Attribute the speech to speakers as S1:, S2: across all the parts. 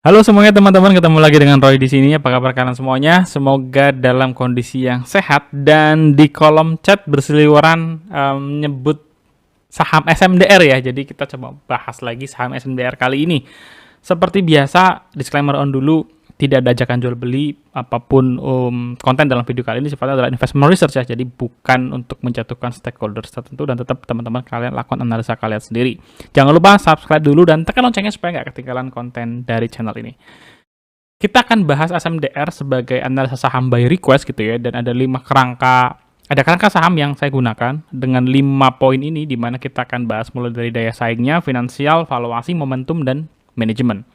S1: Halo semuanya teman-teman, ketemu lagi dengan Roy di sini. Apa kabar kalian semuanya? Semoga dalam kondisi yang sehat dan di kolom chat berseliweran nyebut saham SMDR ya. Jadi kita coba bahas lagi saham SMDR kali ini. Seperti biasa, disclaimer on dulu, tidak ada ajakan jual beli apapun. Konten dalam video kali ini sifatnya adalah investment research ya, jadi bukan untuk menjatuhkan stakeholders tertentu, dan tetap teman-teman kalian lakukan analisa kalian sendiri. Jangan lupa subscribe dulu dan tekan loncengnya supaya nggak ketinggalan konten dari channel ini. Kita akan bahas SMDR sebagai analisa saham by request gitu ya, dan ada kerangka saham yang saya gunakan dengan 5 poin ini, di mana kita akan bahas mulai dari daya saingnya, finansial, valuasi, momentum, dan manajemen.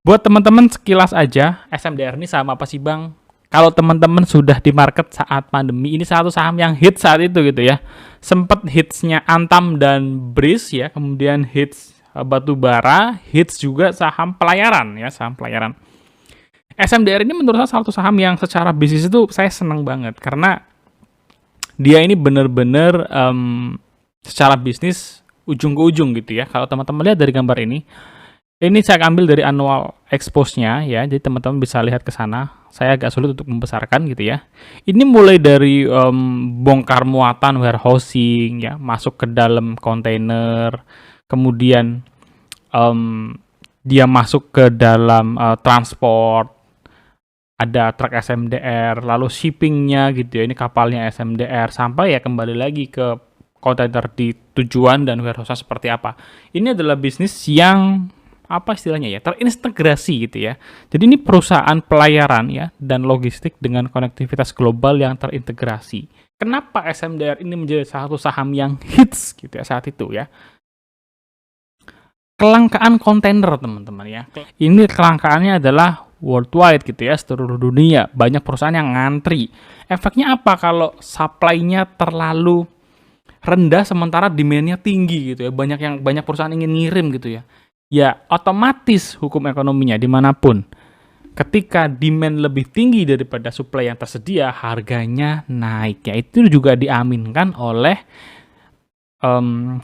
S1: Buat teman-teman sekilas aja, SMDR ini saham apa sih bang? Kalau teman-teman sudah di market saat pandemi, ini satu saham yang hit saat itu gitu ya. Sempet hitsnya Antam dan BRIS ya, kemudian hits batu bara, hits juga saham pelayaran ya, saham pelayaran. SMDR ini menurut saya satu saham yang secara bisnis itu saya senang banget, karena dia ini bener-bener secara bisnis ujung ke ujung gitu ya. Kalau teman-teman lihat dari gambar ini saya ambil dari annual expose-nya ya, jadi teman-teman bisa lihat ke sana. Saya agak sulit untuk membesarkan gitu ya. Ini mulai dari bongkar muatan warehousing ya, masuk ke dalam kontainer, kemudian dia masuk ke dalam transport, ada truk SMDR, lalu shippingnya gitu ya, ini kapalnya SMDR, sampai ya kembali lagi ke kontainer di tujuan dan warehouse seperti apa. Ini adalah bisnis yang apa istilahnya ya, terintegrasi gitu ya. Jadi ini perusahaan pelayaran ya dan logistik dengan konektivitas global yang terintegrasi. Kenapa SMDR ini menjadi satu saham yang hits gitu ya saat itu ya? Kelangkaan kontainer teman-teman ya. Ini kelangkaannya adalah worldwide gitu ya, seluruh dunia. Banyak perusahaan yang ngantri. Efeknya apa kalau supply-nya terlalu rendah sementara demand-nya tinggi gitu ya. Banyak perusahaan ingin ngirim gitu ya. Ya otomatis hukum ekonominya dimanapun, ketika demand lebih tinggi daripada supply yang tersedia, harganya naik. Ya itu juga diaminkan oleh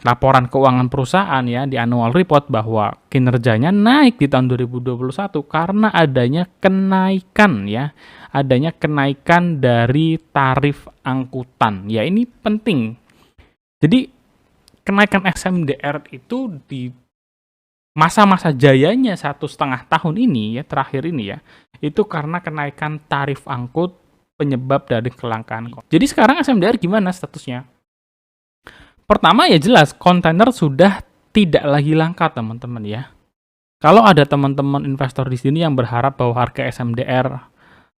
S1: laporan keuangan perusahaan ya di annual report, bahwa kinerjanya naik di tahun 2021 karena adanya kenaikan dari tarif angkutan. Ya ini penting. Jadi kenaikan SMDR itu di masa-masa jayanya 1,5 tahun ini ya, terakhir ini ya, itu karena kenaikan tarif angkut penyebab dari kelangkaan. Jadi sekarang SMDR gimana statusnya? Pertama ya jelas, kontainer sudah tidak lagi langka teman-teman ya. Kalau ada teman-teman investor di sini yang berharap bahwa harga SMDR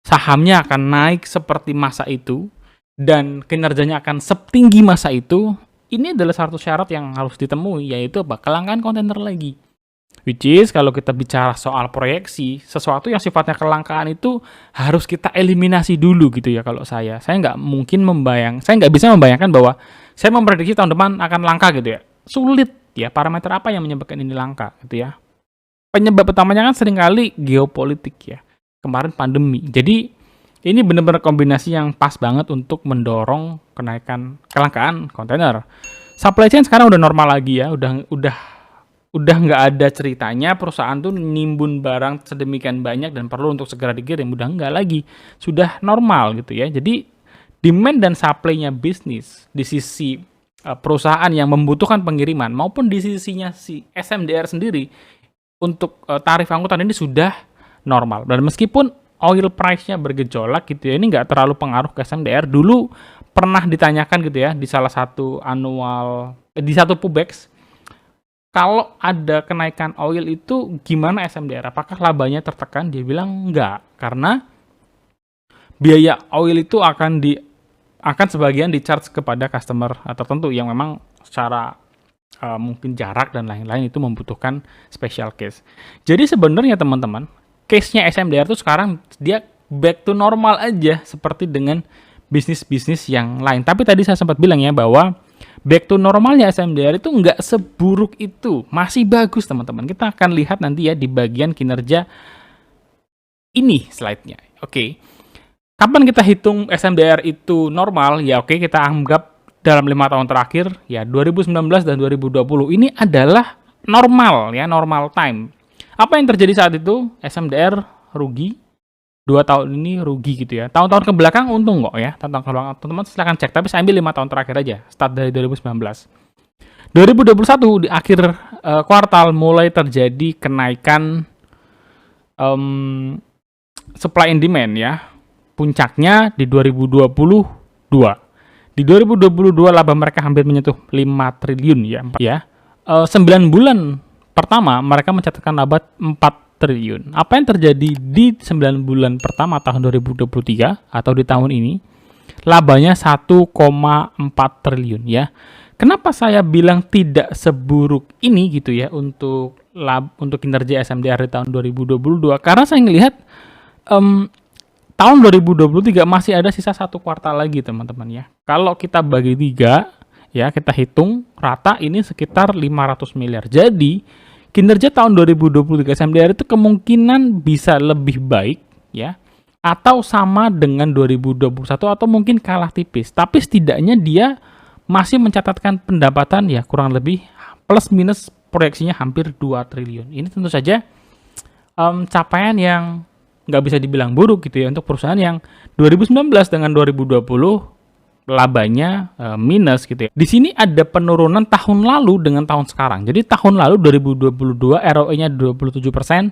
S1: sahamnya akan naik seperti masa itu dan kinerjanya akan setinggi masa itu, ini adalah satu syarat yang harus ditemui, yaitu kelangkaan kontainer lagi. Which is kalau kita bicara soal proyeksi, sesuatu yang sifatnya kelangkaan itu harus kita eliminasi dulu gitu ya. Kalau saya nggak bisa membayangkan bahwa saya memprediksi tahun depan akan langka gitu ya. Sulit ya, parameter apa yang menyebabkan ini langka gitu ya. Penyebab utamanya kan seringkali geopolitik ya, kemarin pandemi. Jadi ini benar-benar kombinasi yang pas banget untuk mendorong kelangkaan kontainer. Supply chain sekarang udah normal lagi ya, udah nggak ada ceritanya perusahaan tuh nimbun barang sedemikian banyak dan perlu untuk segera dikirim, udah nggak lagi, sudah normal gitu ya. Jadi demand dan supply-nya bisnis di sisi perusahaan yang membutuhkan pengiriman maupun di sisinya si SMDR sendiri untuk tarif angkutan ini sudah normal. Dan meskipun oil price-nya bergejolak gitu ya, ini nggak terlalu pengaruh ke SMDR. Dulu pernah ditanyakan gitu ya di salah satu di satu Pubex, kalau ada kenaikan oil itu gimana SMDR? Apakah labanya tertekan? Dia bilang enggak, karena biaya oil itu akan sebagian di-charge kepada customer tertentu yang memang secara mungkin jarak dan lain-lain itu membutuhkan special case. Jadi sebenarnya teman-teman, case-nya SMDR itu sekarang dia back to normal aja seperti dengan bisnis-bisnis yang lain. Tapi tadi saya sempat bilang ya bahwa back to normalnya SMDR itu nggak seburuk itu, masih bagus teman-teman. Kita akan lihat nanti ya di bagian kinerja ini slide-nya. Oke. Kapan kita hitung SMDR itu normal? Ya oke, kita anggap dalam 5 tahun terakhir ya 2019 dan 2020 ini adalah normal ya, normal time. Apa yang terjadi saat itu? SMDR rugi, 2 tahun ini rugi gitu ya. Tahun-tahun ke belakang untung kok ya. Tahun-tahun ke belakang teman-teman silahkan cek, tapi saya ambil 5 tahun terakhir aja, start dari 2019. 2021 di akhir kuartal mulai terjadi kenaikan supply and demand ya. Puncaknya di 2022. Di 2022 laba mereka hampir menyentuh 5 triliun ya. 9 bulan pertama mereka mencatatkan laba 4 triliun. Apa yang terjadi di 9 bulan pertama tahun 2023 atau di tahun ini? Labanya 1,4 triliun ya. Kenapa saya bilang tidak seburuk ini gitu ya untuk kinerja SMDR di tahun 2022? Karena saya melihat tahun 2023 masih ada sisa 1 kuartal lagi teman-teman ya. Kalau kita bagi 3 ya, kita hitung rata ini sekitar 500 miliar. Jadi kinerja tahun 2023 SMDR itu kemungkinan bisa lebih baik ya, atau sama dengan 2021 atau mungkin kalah tipis. Tapi setidaknya dia masih mencatatkan pendapatan ya kurang lebih plus minus proyeksinya hampir 2 triliun. Ini tentu saja capaian yang nggak bisa dibilang buruk gitu ya untuk perusahaan yang 2019 dengan 2020 labanya minus gitu ya. Di sini ada penurunan tahun lalu dengan tahun sekarang. Jadi tahun lalu 2022 ROE-nya 27%,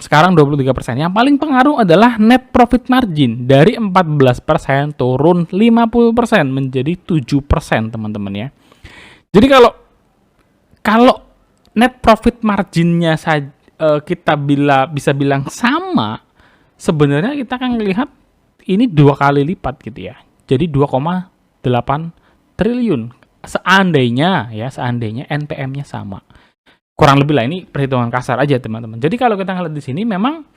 S1: sekarang 23%. Yang paling pengaruh adalah net profit margin dari 14% turun 50% menjadi 7% teman-teman ya. Jadi kalau net profit marginnya saja kita bisa bilang sama, sebenarnya kita akan melihat ini 2 kali lipat gitu ya. Jadi 2,8 triliun. Seandainya NPM-nya sama. Kurang lebih lah, ini perhitungan kasar aja teman-teman. Jadi kalau kita ngeliat di sini memang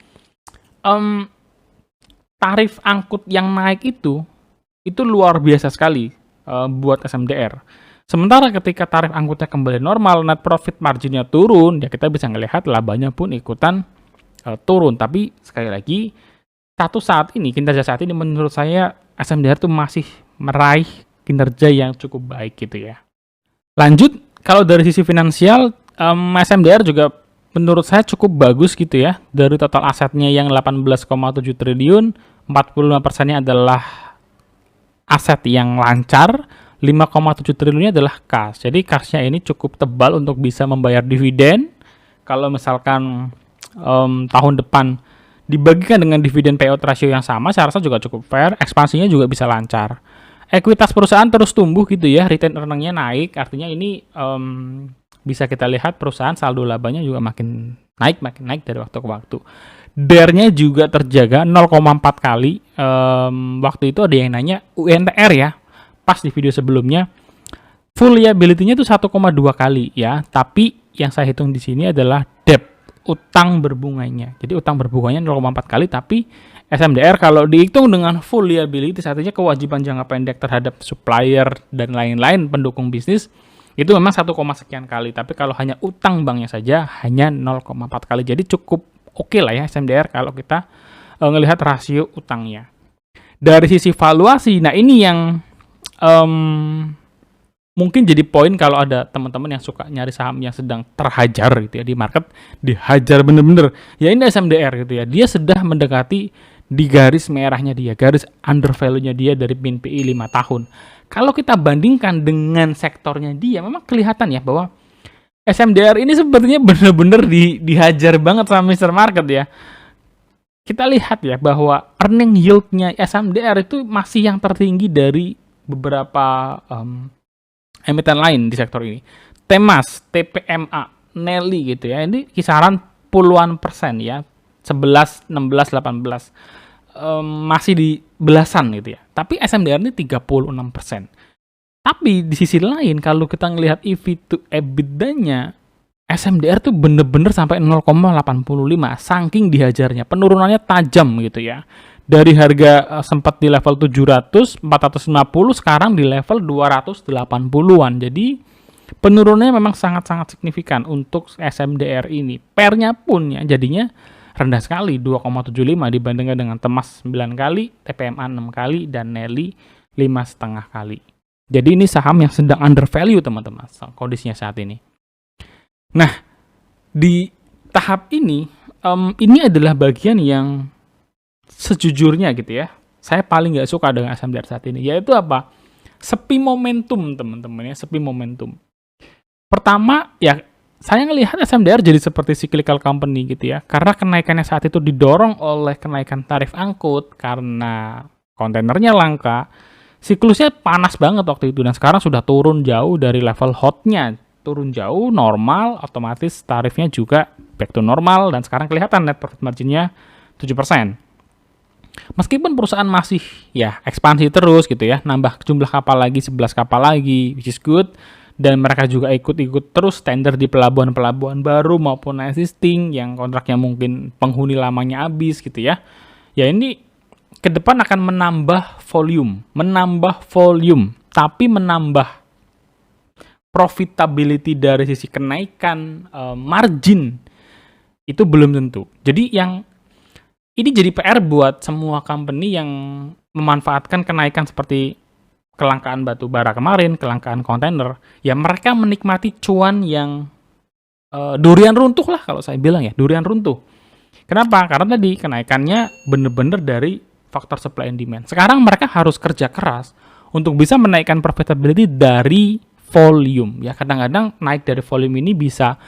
S1: tarif angkut yang naik itu luar biasa sekali buat SMDR. Sementara ketika tarif angkutnya kembali normal, net profit marginnya turun, ya kita bisa ngelihat labanya pun ikutan turun. Tapi sekali lagi, kinerja saat ini menurut saya SMDR tuh masih meraih kinerja yang cukup baik gitu ya. Lanjut, kalau dari sisi finansial, SMDR juga menurut saya cukup bagus gitu ya. Dari total asetnya yang 18,7 triliun, 45%-nya adalah aset yang lancar, 5,7 triliunnya adalah kas. Jadi kasnya ini cukup tebal untuk bisa membayar dividen. Kalau misalkan tahun depan dibagikan dengan dividen payout ratio yang sama, saya rasa juga cukup fair. Ekspansinya juga bisa lancar. Ekuitas perusahaan terus tumbuh gitu ya, return earning-nya naik. Artinya ini bisa kita lihat perusahaan saldo labanya juga makin naik dari waktu ke waktu. DER-nya juga terjaga 0,4 kali. Waktu itu ada yang nanya UNTR ya, pas di video sebelumnya. Full liability-nya itu 1,2 kali ya, tapi yang saya hitung di sini adalah debt, utang berbunganya. Jadi utang berbunganya 0,4 kali, tapi SMDR kalau dihitung dengan full liability, artinya kewajiban jangka pendek terhadap supplier dan lain-lain pendukung bisnis, itu memang 1, sekian kali. Tapi kalau hanya utang banknya saja, hanya 0,4 kali. Jadi cukup oke lah ya SMDR kalau kita ngelihat rasio utangnya. Dari sisi valuasi, nah ini yang mungkin jadi poin kalau ada teman-teman yang suka nyari saham yang sedang terhajar gitu ya di market, dihajar bener-bener. Ya ini SMDR gitu ya, dia sudah mendekati di garis merahnya dia, garis undervalue-nya dia dari min PI 5 tahun. Kalau kita bandingkan dengan sektornya dia, memang kelihatan ya bahwa SMDR ini sepertinya bener-bener dihajar banget sama Mr. Market ya. Kita lihat ya bahwa earning yield-nya SMDR itu masih yang tertinggi dari beberapa emiten lain di sektor ini. Temas, TPMA, Nelly gitu ya. Ini kisaran puluhan persen ya. 11, 16, 18. Masih di belasan gitu ya. Tapi SMDR ini 36%. Tapi di sisi lain kalau kita ngelihat EV to EBITDA-nya, SMDR tuh bener-bener sampai 0,85 saking dihajarnya. Penurunannya tajam gitu ya. Dari harga sempat di level 700, 450, sekarang di level 280-an. Jadi penurunannya memang sangat-sangat signifikan untuk SMDR ini. PER-nya pun ya jadinya rendah sekali, 2,75 dibandingkan dengan Temas 9 kali, TPMA 6 kali, dan Nelly 5,5 kali. Jadi ini saham yang sedang undervalue teman-teman, kondisinya saat ini. Nah, di tahap ini adalah bagian yang sejujurnya gitu ya, saya paling nggak suka dengan SMDR saat ini, yaitu apa? Sepi momentum, teman-teman ya, sepi momentum. Pertama, ya saya ngelihat SMDR jadi seperti cyclical company gitu ya, karena kenaikannya saat itu didorong oleh kenaikan tarif angkut karena kontainernya langka. Siklusnya panas banget waktu itu, dan sekarang sudah turun jauh dari level hotnya, turun jauh, normal, otomatis tarifnya juga back to normal, dan sekarang kelihatan net profit marginnya 7%. Meskipun perusahaan masih ya ekspansi terus gitu ya, nambah jumlah kapal lagi, 11 kapal lagi, which is good, dan mereka juga ikut-ikut terus tender di pelabuhan-pelabuhan baru maupun existing yang kontraknya mungkin penghuni lamanya habis gitu ya. Ya ini ke depan akan menambah volume, tapi menambah profitability dari sisi kenaikan margin itu belum tentu. Jadi yang ini jadi PR buat semua company yang memanfaatkan kenaikan seperti kelangkaan batu bara kemarin, kelangkaan kontainer, ya mereka menikmati cuan yang durian runtuh lah kalau saya bilang ya, durian runtuh. Kenapa? Karena tadi kenaikannya bener-bener dari faktor supply and demand. Sekarang mereka harus kerja keras untuk bisa menaikkan profitability dari volume. Ya kadang-kadang naik dari volume ini bisa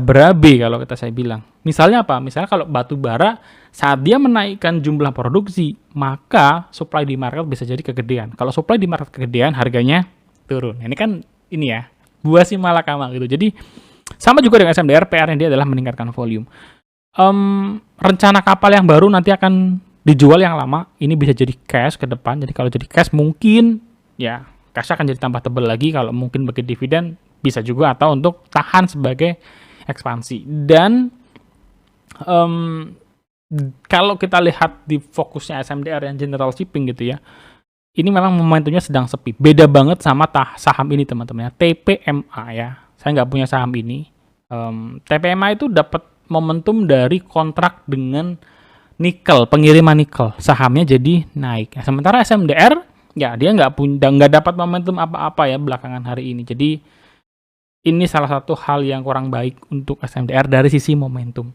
S1: berabe kalau saya bilang. Misalnya apa? Misalnya kalau batu bara saat dia menaikkan jumlah produksi, maka supply di market bisa jadi kegedean. Kalau supply di market kegedean, harganya turun. Ini kan ini ya, buah si malakama gitu. Jadi sama juga dengan SMDR, PR-nya dia adalah meningkatkan volume. Rencana kapal yang baru nanti akan dijual yang lama, ini bisa jadi cash ke depan. Jadi kalau jadi cash mungkin ya cash akan jadi tambah tebal lagi, kalau mungkin bagi dividen bisa juga, atau untuk tahan sebagai ekspansi. Dan kalau kita lihat di fokusnya SMDR yang general shipping gitu ya, ini memang momentumnya sedang sepi. Beda banget sama saham ini teman-teman ya, TPMA ya. Saya nggak punya saham ini. TPMA itu dapat momentum dari kontrak dengan nikel, pengiriman nikel, sahamnya jadi naik. Sementara SMDR, ya dia nggak dapat momentum apa-apa ya belakangan hari ini. Jadi ini salah satu hal yang kurang baik untuk SMDR dari sisi momentum.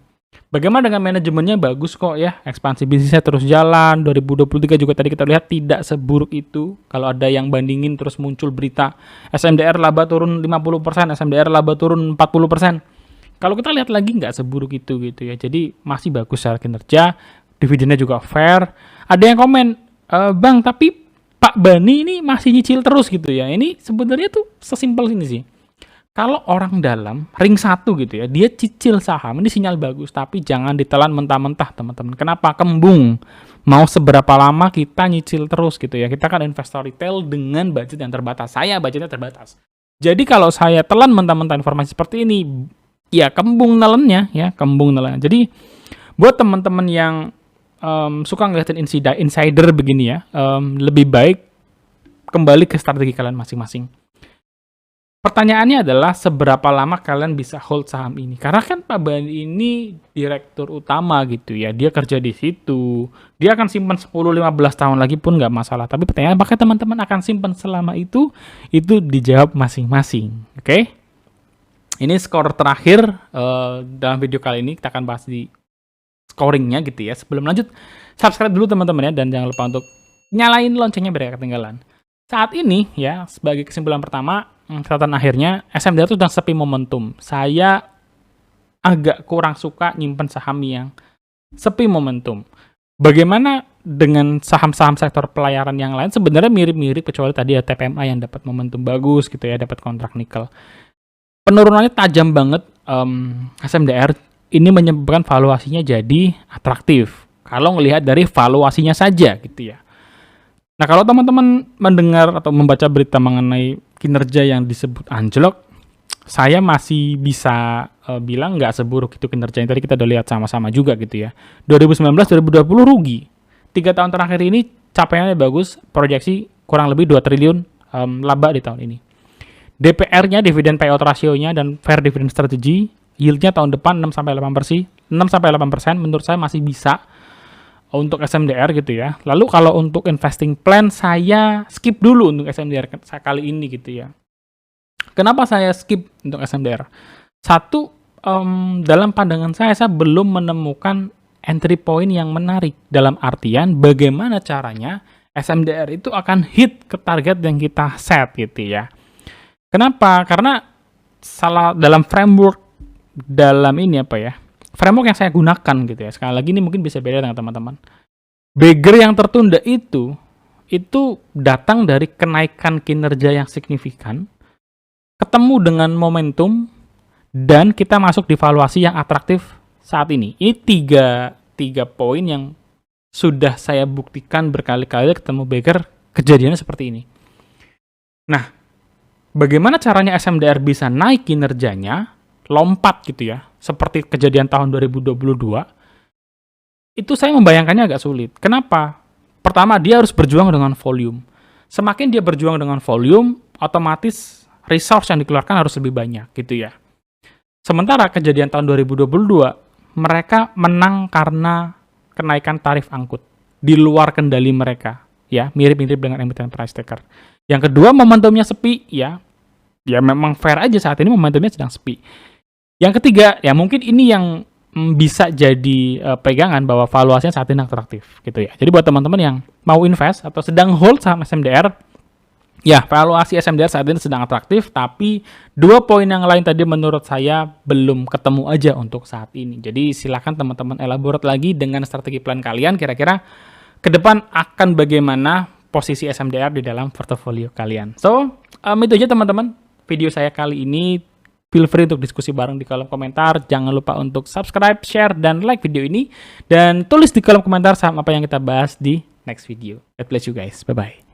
S1: Bagaimana dengan manajemennya? Bagus kok ya, ekspansi bisnisnya terus jalan. 2023 juga tadi kita lihat tidak seburuk itu. Kalau ada yang bandingin terus muncul berita SMDR laba turun 50%, SMDR laba turun 40%. Kalau kita lihat lagi nggak seburuk itu gitu ya. Jadi masih bagus secara kinerja, dividennya juga fair. Ada yang komen, Bang, tapi Pak Bani ini masih nyicil terus gitu ya. Ini sebenarnya tuh sesimpel ini sih. Kalau orang dalam, ring 1 gitu ya, dia cicil saham, ini sinyal bagus, tapi jangan ditelan mentah-mentah teman-teman. Kenapa? Kembung. Mau seberapa lama kita nyicil terus gitu ya. Kita kan investor retail dengan budget yang terbatas. Saya budgetnya terbatas. Jadi kalau saya telan mentah-mentah informasi seperti ini, ya kembung nelennya ya, kembung nelennya. Jadi buat teman-teman yang suka ngeliatin insider begini ya, lebih baik kembali ke strategi kalian masing-masing. Pertanyaannya adalah seberapa lama kalian bisa hold saham ini? Karena kan Pak Bani ini direktur utama gitu ya, dia kerja di situ, dia akan simpan 10-15 tahun lagi pun nggak masalah. Tapi pertanyaan, apakah teman-teman akan simpan selama itu dijawab masing-masing. Oke? Ini skor terakhir dalam video kali ini, kita akan bahas di scoringnya gitu ya. Sebelum lanjut, subscribe dulu teman-teman ya, dan jangan lupa untuk nyalain loncengnya biar gak ketinggalan. Saat ini ya, sebagai kesimpulan pertama, catatan akhirnya, SMDR itu sedang sepi momentum. Saya agak kurang suka nyimpen saham yang sepi momentum. Bagaimana dengan saham-saham sektor pelayaran yang lain? Sebenarnya mirip-mirip, kecuali tadi ya TPMA yang dapat momentum bagus gitu ya, dapat kontrak nikel. Penurunannya tajam banget. SMDR ini menyebabkan valuasinya jadi atraktif. Kalau ngelihat dari valuasinya saja gitu ya. Nah, kalau teman-teman mendengar atau membaca berita mengenai kinerja yang disebut anjlok, saya masih bisa bilang nggak seburuk itu kinerjanya. Tadi kita udah lihat sama-sama juga gitu ya. 2019-2020 rugi. 3 tahun terakhir ini capaiannya bagus, proyeksi kurang lebih 2 triliun laba di tahun ini. DPR-nya, dividen payout ratio-nya, dan fair dividend strategy, yield-nya tahun depan 6-8%, menurut saya masih bisa untuk SMDR gitu ya. Lalu kalau untuk investing plan, saya skip dulu untuk SMDR kali ini gitu ya. Kenapa saya skip untuk SMDR? Satu, dalam pandangan saya belum menemukan entry point yang menarik. Dalam artian bagaimana caranya SMDR itu akan hit ke target yang kita set gitu ya. Kenapa? Karena dalam framework framework yang saya gunakan gitu ya. Sekali lagi ini mungkin bisa beda dengan teman-teman. Bagger yang tertunda itu datang dari kenaikan kinerja yang signifikan, ketemu dengan momentum, dan kita masuk di valuasi yang atraktif saat ini. Ini tiga poin yang sudah saya buktikan berkali-kali ketemu Bagger, kejadiannya seperti ini. Nah, bagaimana caranya SMDR bisa naik kinerjanya, lompat gitu ya, seperti kejadian tahun 2022, itu saya membayangkannya agak sulit. Kenapa? Pertama, dia harus berjuang dengan volume. Semakin dia berjuang dengan volume, otomatis resource yang dikeluarkan harus lebih banyak gitu ya. Sementara kejadian tahun 2022, mereka menang karena kenaikan tarif angkut di luar kendali mereka, ya, mirip-mirip dengan emiten price taker. Yang kedua, momentumnya sepi, ya memang fair aja saat ini momentumnya sedang sepi. Yang ketiga, ya mungkin ini yang bisa jadi pegangan bahwa valuasinya saat ini atraktif gitu ya. Jadi buat teman-teman yang mau invest atau sedang hold saham SMDR, ya valuasi SMDR saat ini sedang atraktif, tapi 2 poin yang lain tadi menurut saya belum ketemu aja untuk saat ini. Jadi silakan teman-teman elaborate lagi dengan strategi plan kalian, kira-kira ke depan akan bagaimana posisi SMDR di dalam portofolio kalian. So, itu aja teman-teman video saya kali ini. Feel free untuk diskusi bareng di kolom komentar. Jangan lupa untuk subscribe, share, dan like video ini. Dan tulis di kolom komentar saham apa yang kita bahas di next video. God bless you guys. Bye-bye.